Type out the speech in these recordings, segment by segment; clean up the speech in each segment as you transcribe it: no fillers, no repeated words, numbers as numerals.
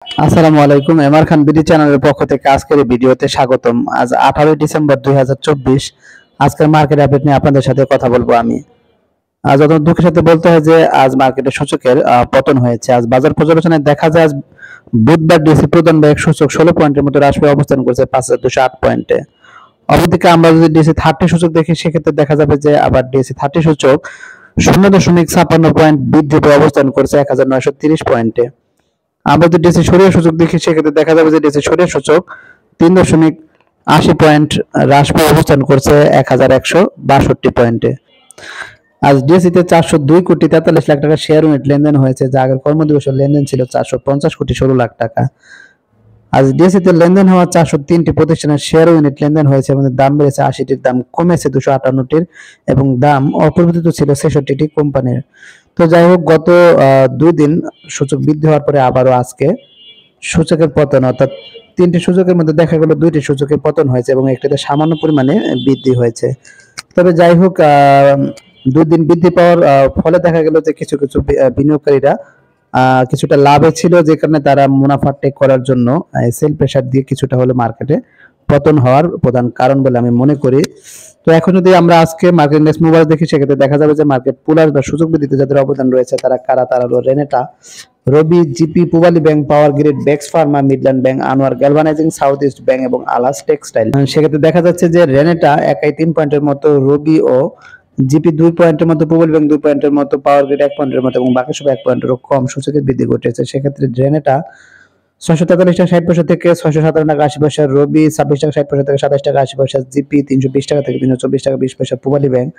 আসসালামু আলাইকুম। এমআর খান বিডি চ্যানেলের পক্ষ থেকে আজকের এই ভিডিওতে স্বাগতম। আজ 18 ডিসেম্বর 2024। আজকের মার্কেট আপডেট নিয়ে আপনাদের সাথে কথা বলবো আমি। আজ অত দুঃখের সাথে বলতে হয় যে আজ মার্কেটের সূচকের পতন হয়েছে। আজ বাজার পর্যালোচনায় দেখা যায় আজ বুধবার ডিএসই প্রধান ব্যাংক সূচক 16 পয়েন্টের মতো হ্রাস পেয়ে অবস্থান করছে 5208 পয়েন্টে। অপরদিকে আমরা যদি ডিএসই 30 সূচক দেখি সেক্ষেত্রে দেখা যাবে যে আবার ডিএসই 30 সূচক 0.56 পয়েন্ট বৃদ্ধি পেয়ে অবস্থান করছে 1930 পয়েন্টে। আমরা যদি ডিএসই সরিয়ে সূচক দেখি সেক্ষেত্রে দেখা যাবে যে ডিএসই সরিয়ে সূচক 3.80 পয়েন্ট হ্রাস পেয়ে অবস্থান করছে 1162 পয়েন্টে। আজ ডিএসইতে 402 কোটি 43 লাখ টাকা শেয়ার ইউনিট লেনদেন হয়েছে, যা আগের কর্মদিবসের লেনদেন ছিল 450 কোটি 16 লাখ টাকা। আজ ডিএসইতে লেনদেন হওয়া 403টি প্রতিষ্ঠানের শেয়ার ইউনিট লেনদেন হয়েছে এবং দাম বেড়েছে 80টির, দাম কমেছে 258টির এবং দাম অপরিবর্তিত ছিল 66টি কোম্পানির। তো যাই হোক, গত 2 দিন সূচক বৃদ্ধি হওয়ার পরে আবারও আজকে সূচকের পতন, অর্থাৎ 3টি সূচকের মধ্যে দেখা গেল 2টি সূচকের পতন হয়েছে এবং একটিতে সামান্য পরিমাণে বৃদ্ধি হয়েছে। তবে যাই হোক, 2 দিন বৃদ্ধি পাওয়ার ফলে দেখা গেল যে কিছু কিছু বিনিয়োগকারীরা কিছুটা লাভে ছিল, যে কারণে তারা মুনাফা টেক করার জন্য সেল প্রেসার দিয়ে কিছুটা হলে মার্কেটে পতন হওয়ার প্রধান কারণ বলে আমি মনে করি। তো এখন যদি আমরা আজকে মার্কেট ইন্ডেক্স মুভার দেখি সেক্ষেত্রে দেখা যাবে যে মার্কেট পুলার বা সুযোগ বৃদ্ধিতে যাদের অবদান রয়েছে তারা কারা, তারা হলো Renata, Robi, GP, Pubali bank, power grid, Bex pharma, Midland bank, Anwar galvanizing, South East bank এবং আলাস টেক্সটাইল। সেক্ষেত্রে দেখা যাচ্ছে যে রেনেটা একাই 3 পয়েন্টের মতো, রবি ও জিপি 2 পয়েন্টের মতো, পূবালী ব্যাংক 2 পয়েন্টের মতো, পাওয়ার গ্রিড 1 পয়েন্টের মতো এবং বাকি সব 1 পয়েন্টেরও কম সূচকের বৃদ্ধি ঘটেছে। সেক্ষেত্রে রেনেটা 643 টাকা 60 পয়সা থেকে 657 টাকা 80 পয়সা, রবি 26 টাকা 60 পয়সা থেকে 27 টাকা 80 পয়সা, জিপি 320 টাকা থেকে 324 টাকা 20 পয়সা, পূবালী ব্যাংক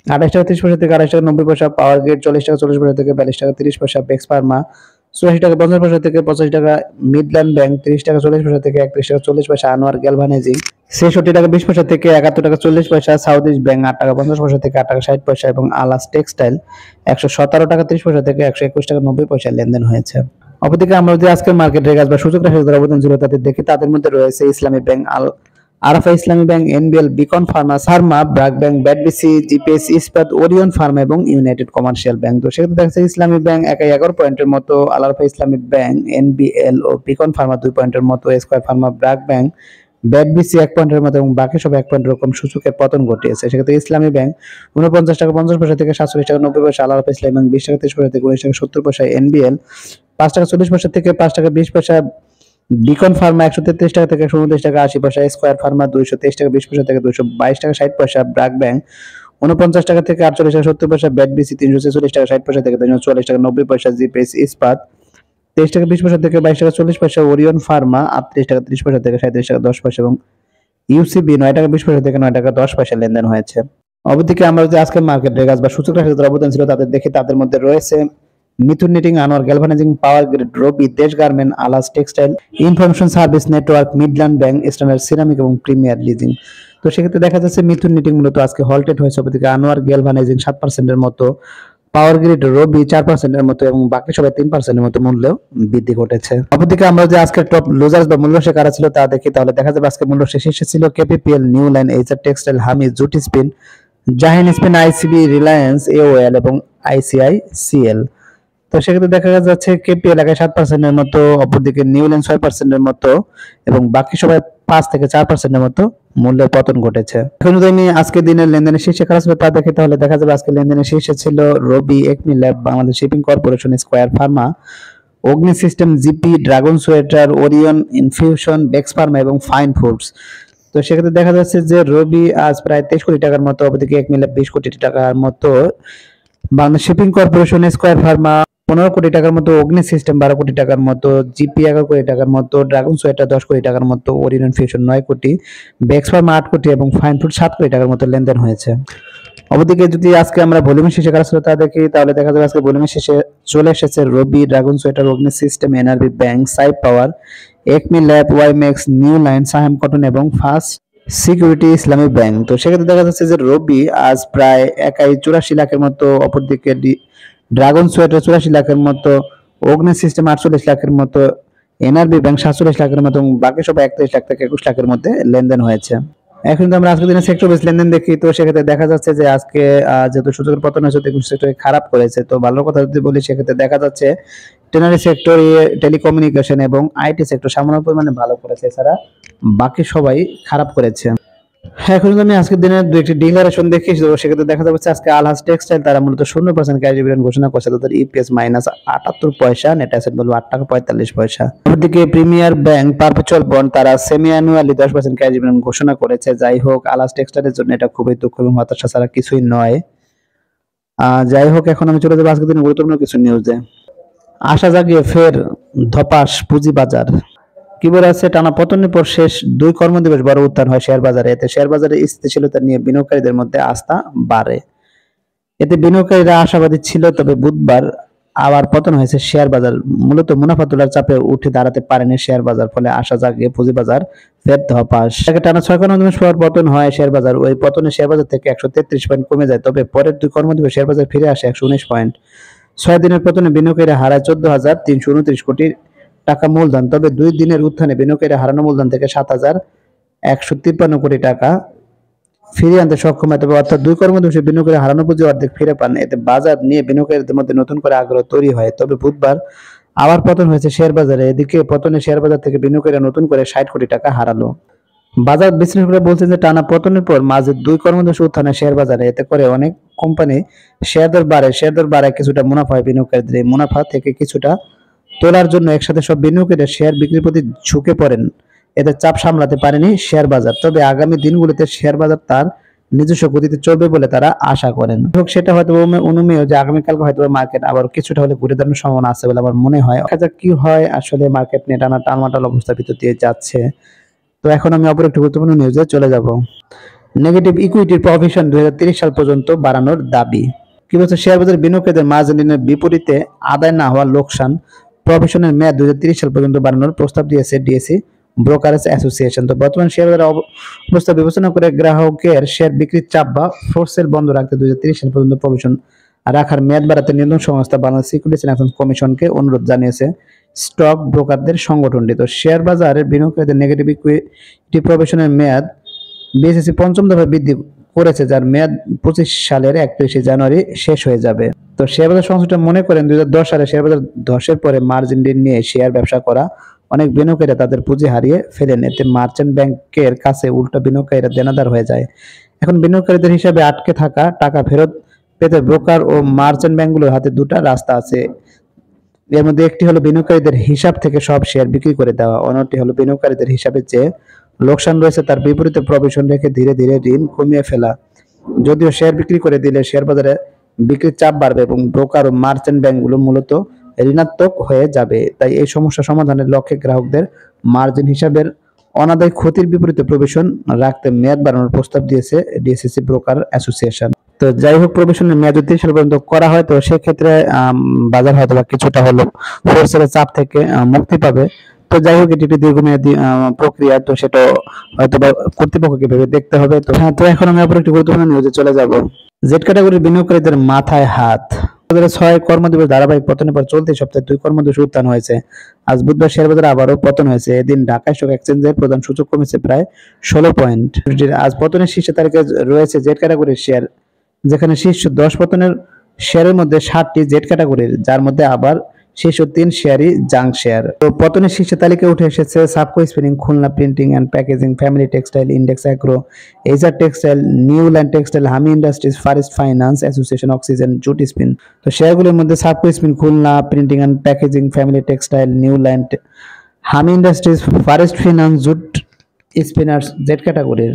28 টাকা 30 পয়সা থেকে 28 টাকা 90 পয়সা, পাওয়ার গ্রিড 40 টাকা 40 পয়সা থেকে 42 টাকা 30 পয়সা, বেক্স ফার্মা 84 টাকা 50 পয়সা থেকে 85 টাকা, মিডল্যান্ড ব্যাংক 30 টাকা 40 পয়সা থেকে 31 টাকা 40 পয়সা, আনোয়ার গ্যালভানাইজিং 66 টাকা 20 পয়সা থেকে 71 টাকা 40 পয়সা, সাউথ ইস্ট ব্যাংক 8 টাকা 50 পয়সা থেকে 8 টাকা 60 পয়সা এবং আলাস টেক্সটাইল 117 টাকা 30 পয়সা থেকে 121 টাকা 90 পয়সা লেনদেন হয়েছে। অপরদিকে আমরা যদি আজকের মার্কেট রেগাস বা সূচক রাশি যারা অবদান ছিল তাদের দেখি, তাদের মধ্যে রয়েছে ইসলামী ব্যাংক, আরাফা Islami bank, NBL, Beacon pharma, সারমা, ব্র্যাক ব্যাংক, ব্যাডবিসি, জিপিএস ইস্পাত, ওরিয়ন ফার্মা এবং ইউনাইটেড কমার্শিয়াল ব্যাংক। তো সেক্ষেত্রে দেখা যাচ্ছে ইসলামী ব্যাংক একাই 11 পয়েন্টের মতো, আরাফা ইসলামী ব্যাংক, এনবিএল ও বিকন ফার্মা 2 পয়েন্টের মতো, স্কয়ার ফার্মা, ব্র্যাক ব্যাংক, ব্যাডবিসি 1 পয়েন্টের মতো এবং বাকি সব 1 পয়েন্টের রকম সূচকের পতন ঘটিয়েছে। সেক্ষেত্রে ইসলামী ব্যাংক 49 টাকা 50 পয়সা থেকে 47 টাকা 90 পয়সা, আরাফা ইসলামী ব্যাংক 20 টাকা 30 পয়সা থেকে 19 টাকা 70 পয়সা, এনবিএল 5 টাকা 40 পয়সা থেকে 5 টাকা 20 পয়সা, বিকন ফার্মা 133 টাকা থেকে 129 টাকা 80 পয়সা, স্কয়ার ফার্মা 223 টাকা 20 পয়সা থেকে 222 টাকা 60 পয়সা, ব্র্যাক ব্যাংক 49 টাকা থেকে 48 টাকা 70 পয়সা, ব্যাডবিসি 346 টাকা 60 পয়সা থেকে 344 টাকা 90 পয়সা, জিপিএস ইস্পাত 23 টাকা 20 পয়সা থেকে 22 টাকা 40 পয়সা, ওরিয়ন ফার্মা 38 টাকা 30 পয়সা থেকে 37 টাকা 10 পয়সা এবং ইউসিবি 9 টাকা 20 পয়সা থেকে 9 টাকা 10 পয়সা লেনদেন হয়েছে। অবদিকে আমরা যদি আজকের মার্কেট রেগাস বা সূচক রাশি যারা অবদান ছিল তাদের দেখি, তাদের মধ্যে রয়েছে Mithun knitting, Anwar galvanizing, power grid, Robi, Desh garment, আলাস textile, information service network, Midland bank, standard ceramic এবং প্রিমিয়ার লিজিং। তো সেক্ষেত্রে দেখা যাচ্ছে মিথুন নিটিং মূলত আজকে হলটেড হয়েছে। অপরদিকে আনোয়ার গ্যালভানাইজিং 7% মতো, পাওয়ার গ্রিড, রবি 4% মতো এবং বাকি সবাই 3% মতো মূল্য বৃদ্ধি ঘটেছে। অপরদিকে আমরা যে আজকে টপ লুজার্স বা মূল্য শেয়ার কারা ছিল তা দেখি, তাহলে দেখা যাবে আজকে মূল্য শীর্ষে ছিল KPPL, new line, HR textile, Hamid, জুটি spin, Jahin spin, ICB, Reliance, AOL এবং আইসিআইসিএল। তো সেক্ষেত্রে দেখা যাচ্ছে কেপিএল 7%-এর মতো, অপরদিকে নিউল্যান্ড 6%-এর মতো এবং বাকি সবাই 5 থেকে 4%-এর মতো মূল্যের পতন ঘটেছে। এখন যদি আমি আজকে দিনের লেনদেনের শীর্ষে কারা ছিল তা দেখি, তাহলে দেখা যাবে আজকে লেনদেনের শীর্ষে ছিল Robi, ACME lab, Bangladesh shipping corporation, square pharma, Agni system, GP, dragon sweater, Orion infusion, Bex pharma এবং ফাইন ফুডস। তো সেক্ষেত্রে দেখা যাচ্ছে যে রবি আজ প্রায় 23 কোটি টাকার মতো, অপরদিকে একমি ল্যাব 20 কোটি টাকার মতো, Bangladesh shipping corporation, square Pharma 15 কোটি টাকার মতো, অগ্নি সিস্টেম 12 কোটি টাকার মতো, জিপি 11 কোটি টাকার মতো, ড্রাগন সোয়েটার 10 কোটি টাকার মতো, ওরিয়ন ফিউশন 9 কোটি, বেক্স ফার্মা 8 কোটি এবং ফাইন ফুড 7 কোটি টাকার মতো লেনদেন হয়েছে। অবদিকে যদি আজকে আমরা ভলিউমের শেষে কারা ছিল তা দেখি, তাহলে দেখা যাবে আজকে ভলিউমের শেষে চলে এসেছে Robi, dragon sweater, Agni system, NRB bank, Saif power, ACME lab, WiMAX, new line, Saiham cotton এবং ফার্স্ট সিকিউরিটি ইসলামী ব্যাংক। তো সেক্ষেত্রে দেখা যাচ্ছে যে রবি আজ প্রায় একাই 84 লাখের মতো, অপরদিকে ড্রাগন সোয়েটার 84 লাখের মতো, অগ্নি সিস্টেম 48 লাখের মতো, এনআরবি ব্যাংক 47 লাখের মতো এবং বাকি সব 31 লাখ থেকে 21 লাখের মধ্যে লেনদেন হয়েছে। এখন যদি আমরা আজকের দিনে সেক্টর বেস লেনদেন দেখি, তো সেক্ষেত্রে দেখা যাচ্ছে যে আজকে যেহেতু সূচকের পতন হয়েছে, সেক্টরে খারাপ করেছে। তো ভালো কথা যদি বলি সেক্ষেত্রে দেখা যাচ্ছে টেনারি সেক্টর, টেলিকমিউনিকেশন এবং আইটি সেক্টর সামান্য পরিমাণে ভালো করেছে, এছাড়া বাকি সবাই খারাপ করেছে। হ্যাঁ, এখন যদি আমি আজকের দিনের দু একটি ডিক্লারেশন দেখে দেবো, সেক্ষেত্রে দেখা যাচ্ছে আজকে আলহাজ টেক্সটাইল তারা মূলত 0% ক্যাশ ডিভিডেন্ড ঘোষণা করছে, তাদের ইপিএস -78 পয়সা, নেট অ্যাসেট ভ্যালু 8 টাকা 45 পয়সা। অপরদিকে প্রিমিয়ার ব্যাংক পারপেচুয়াল বন্ড তারা সেমি অ্যানুয়ালি 10% ক্যাশ ডিভিডেন্ড ঘোষণা করেছে। যাই হোক, আলহাজ টেক্সটাইলের জন্য এটা খুবই দুঃখ এবং হতাশা ছাড়া কিছুই নয়। যাই হোক, এখন আমি চলে যাবো আজকের দিনের গুরুত্বপূর্ণ কিছু নিউজে। আশা জাগিয়ে ফের ধপাস পুঁজিবাজার। কি বলে আছে, টানা পতনের পর শেষ 2 কর্মদিবস বড় উত্থান হয় শেয়ার বাজারে। এতে শেয়ার বাজারে স্থিতিশীলতা নিয়ে বিনিয়োগকারীদের মধ্যে আস্থা বাড়ে। এতে বিনিয়োগকারীরা আশাবাদী ছিল, তবে বুধবার আবার পতন হয়েছে শেয়ার বাজার। মূলত মুনাফা তোলার চাপে উঠে দাঁড়াতে পারেনি শেয়ার বাজার, ফলে আশা জাগিয়ে পুঁজিবাজার ফের ধপাস। টানা 6 কর্মদিবস পর পতন হয় শেয়ার বাজার। ওই পতনে শেয়ার বাজার থেকে 133 পয়েন্ট কমে যায়, তবে পরের 2 কর্মদিবস শেয়ার বাজার ফিরে আসে 119 পয়েন্ট। 6 দিনের পতনে বিনিয়োগকারীরা হারায় 14,329 কোটি টাকা মূলধন, তবে 2 দিনের উত্থানে বিনিয়োগকারীরা হারানো মূলধন থেকে 7,153 কোটি টাকা ফিরিয়ে আনতে সক্ষম হয়। তবে অর্থাৎ 2 কর্মদিবসে বিনিয়োগকারী হারানো পুঁজি অর্ধেক ফিরে পান। এতে বাজার নিয়ে বিনিয়োগকারীদের মধ্যে নতুন করে আগ্রহ তৈরি হয়। তবে বুধবার আবার পতন হয়েছে শেয়ার বাজারে। এদিকে পতনে শেয়ার বাজার থেকে বিনিয়োগকারীরা নতুন করে 60 কোটি টাকা হারালো। বাজার বিশ্লেষকরা বলছেন যে টানা পতনের পর মাঝে 2 কর্মদিবস উত্থানে শেয়ার বাজারে, এতে করে অনেক কোম্পানি শেয়ার দর বাড়ায় কিছুটা মুনাফা হয় বিনিয়োগকারীদের। এই মুনাফা থেকে কিছুটা তোলার জন্য একসাথে সব বিনিয়োগকারীরা শেয়ার বিক্রির প্রতি ঝুঁকে পড়েন। এতে চাপ সামলাতে পারেনি শেয়ার বাজার। তবে আগামী দিনগুলোতে শেয়ার বাজার তার নিজস্ব গতিতে চলবে বলে তারা আশা করেন। সেটা হয়তো অনুমেয় যে আগামীকালকে হয়তো মার্কেট আবার কিছুটা হলে ঘুরে দাঁড়ানোর সম্ভাবনা আছে বলে আমার মনে হয়। দেখা কি হয়, আসলে মার্কেট নিয়ে টানা টালমাটাল অবস্থার ভিতর দিয়ে যাচ্ছে। তো এখন আমি অপর একটি গুরুত্বপূর্ণ নিউজে চলে যাব। নেগেটিভ ইকুইটির প্রভিশন 2030 সাল পর্যন্ত বাড়ানোর দাবি। কি বলছে, শেয়ার বাজার বিনিয়োগকারীদের মার্জিনের বিপরীতে আদায় না হওয়া লোকসান প্রভিশনের মেয়াদ 2030 সাল পর্যন্ত বাড়ানোর প্রস্তাব দিয়েছে ডিএসসি ব্রোকারেজ অ্যাসোসিয়েশন। তো বর্তমান শেয়ার বাজার অবস্থা বিবেচনা করে গ্রাহকের শেয়ার বিক্রির চাপ বা ফোর্স সেল বন্ধ রাখতে 2030 সাল পর্যন্ত প্রভিশন রাখার মেয়াদ বাড়াতে নিয়ন্ত্রণ সংস্থা বাংলাদেশ সিকিউরিটিজ অ্যান্ড এক্সচেঞ্জ কমিশনকে অনুরোধ জানিয়েছে স্টক ব্রোকারদের সংগঠনটি। তো শেয়ার বাজারের বিনিয়োগকারীদের নেগেটিভ ইকুইটি প্রভিশনের মেয়াদ বিএসইসি 5ম দফায় বৃদ্ধি করেছে, যার মেয়াদ 25 সালের 31 জানুয়ারি শেষ হয়ে যাবে। তো শেয়ার বাজার সংস্থাটা মনে করেন 2010 সালে শেয়ার বাজার ধসের পরে মার্জিন ঋণ নিয়ে শেয়ার ব্যবসা করা অনেক বিনিয়োগকারীরা তাদের পুঁজি হারিয়ে ফেলেন। এতে মার্চেন্ট ব্যাংকের কাছে উল্টো বিনিয়োগকারীরা দেনাদার হয়ে যায়। এখন বিনিয়োগকারীদের হিসাবে আটকে থাকা টাকা ফেরত পেতে ব্রোকার ও মার্চেন্ট ব্যাংকগুলোর হাতে 2টা রাস্তা আছে। এর মধ্যে একটি হলো বিনিয়োগকারীদের হিসাব থেকে সব শেয়ার বিক্রি করে দেওয়া, অন্যটি হলো বিনিয়োগকারীদের হিসাবে যে লোকসান রয়েছে তার বিপরীতে প্রভিশন রেখে ধীরে ধীরে ঋণ কমিয়ে ফেলা। যদিও শেয়ার বিক্রি করে দিলে শেয়ার বাজারে বিক্রির চাপ বাড়বে এবং ব্রোকার ও মার্চেন্ট ব্যাংকগুলো মূলত ঋণাত্মক হয়ে যাবে। তাই এই সমস্যা সমাধানের লক্ষ্যে গ্রাহকদের মার্জিন হিসাবের অনাদায় ক্ষতির বিপরীতে প্রভিশন রাখতে মেয়াদ বাড়ানোর প্রস্তাব দিয়েছে ডিএসসি ব্রোকার অ্যাসোসিয়েশন। তো যাই হোক, প্রভিশনের মেয়াদ 30 সাল পর্যন্ত করা হয়, তো সেক্ষেত্রে বাজার হয়তো বা কিছুটা হলো ফোর্সের চাপ থেকে মুক্তি পাবে। তো যাই হোক, এটি একটি দীর্ঘমেয়াদী প্রক্রিয়া, তো সেটা হয়তো বা কর্তৃপক্ষকে ভেবে দেখতে হবে। তো হ্যাঁ, তো এখন আমি অপর একটি গুরুত্বপূর্ণ নিউজে চলে যাব। জেড ক্যাটাগরির বিনিয়োগকারীদের মাথায় হাত। 6 কর্মদিবস ধারাবাহিক পতনের পর চলতি সপ্তাহে 2 কর্মদিবস উত্থান হয়েছে। আজ বুধবার শেয়ার বাজারে আবারও পতন হয়েছে। এদিন ঢাকা স্টক এক্সচেঞ্জের প্রধান সূচক কমেছে প্রায় 16 পয়েন্ট। আজ পতনের শীর্ষ তালিকায় রয়েছে জেড ক্যাটাগরির শেয়ার, যেখানে শীর্ষ 10 পতনের শেয়ারের মধ্যে 7টি জেড ক্যাটাগরির, যার মধ্যে আবার শীর্ষ 3 শেয়ারই জাঙ্ক শেয়ার। তো পতনের শীর্ষ তালিকায় উঠে এসেছে Sabco spinning, Khulna printing and packaging, family textile, index agro, এজার textile, new land textile, Hami industries, Fareast finance association, oxygen, jute spin. তো শেয়ারগুলোর মধ্যে Sabco spin, Khulna printing and packaging, family textile, new land, Hami industries, Fareast finance, jute spinners Z ক্যাটাগরির।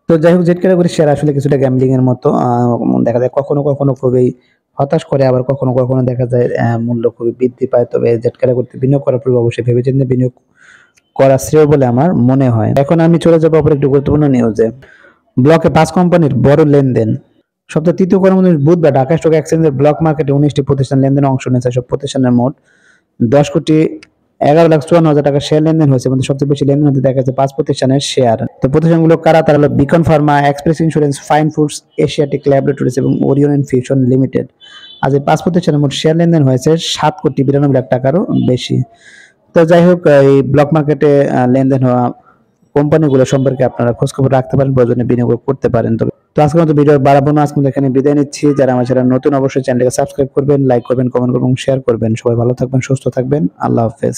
তো যাই হোক, Z ক্যাটাগরির share আসলে কিছুটা গ্যাম্বলিং এর মতো দেখা যায়, কখনো কখনো খুবই হতাশ করে, আবার কখনো কখনো দেখা যায় মূল্য খুবই বৃদ্ধি পায়। তবে জেড ক্যাটাগরিতে বিনিয়োগ করার পূর্বে অবশ্যই ভেবেচিন্তে বিনিয়োগ করা শ্রেয় বলে আমার মনে হয়। এখন আমি চলে যাবো অপর একটি গুরুত্বপূর্ণ নিউজে। ব্লকে 5 কোম্পানির বড় লেনদেন। সপ্তাহে 3য় কর্মদিবস বুধবার ঢাকা স্টক এক্সচেঞ্জের ব্লক মার্কেটে 19টি প্রতিষ্ঠান লেনদেনে অংশ নিয়েছে। সব প্রতিষ্ঠানের মোট 10,11,54,000 টাকা শেয়ার লেনদেন হয়েছে। এবং সবচেয়ে বেশি লেনদেন হতে দেখা যাচ্ছে 5 প্রতিষ্ঠানের শেয়ার। তো প্রতিষ্ঠানগুলো কারা? তারা হলো Beacon Pharma, express insurance, fine foods, Asiatic laboratories এবং ওরিয়ন ইনফিউশন লিমিটেড। আজ এই 5 প্রতিষ্ঠানের মোট শেয়ার লেনদেন হয়েছে 7,92,00,000 টাকারও বেশি। তো যাই হোক, এই ব্লক মার্কেটে লেনদেন হওয়া কোম্পানিগুলো সম্পর্কে আপনারা খোঁজখবর রাখতে পারেন, প্রয়োজনে বিনিয়োগ করতে পারেন। তবে তো আজকের মতো ভিডিও বাড়াবো না, আজকে এখানে বিদায় নিচ্ছি। যারা আমার চ্যানেল নতুন অবশ্যই চ্যানেলটাকে সাবস্ক্রাইব করবেন, লাইক করবেন, কমেন্ট করবেন, শেয়ার করবেন। সবাই ভালো থাকবেন, সুস্থ থাকবেন। আল্লাহ হাফেজ।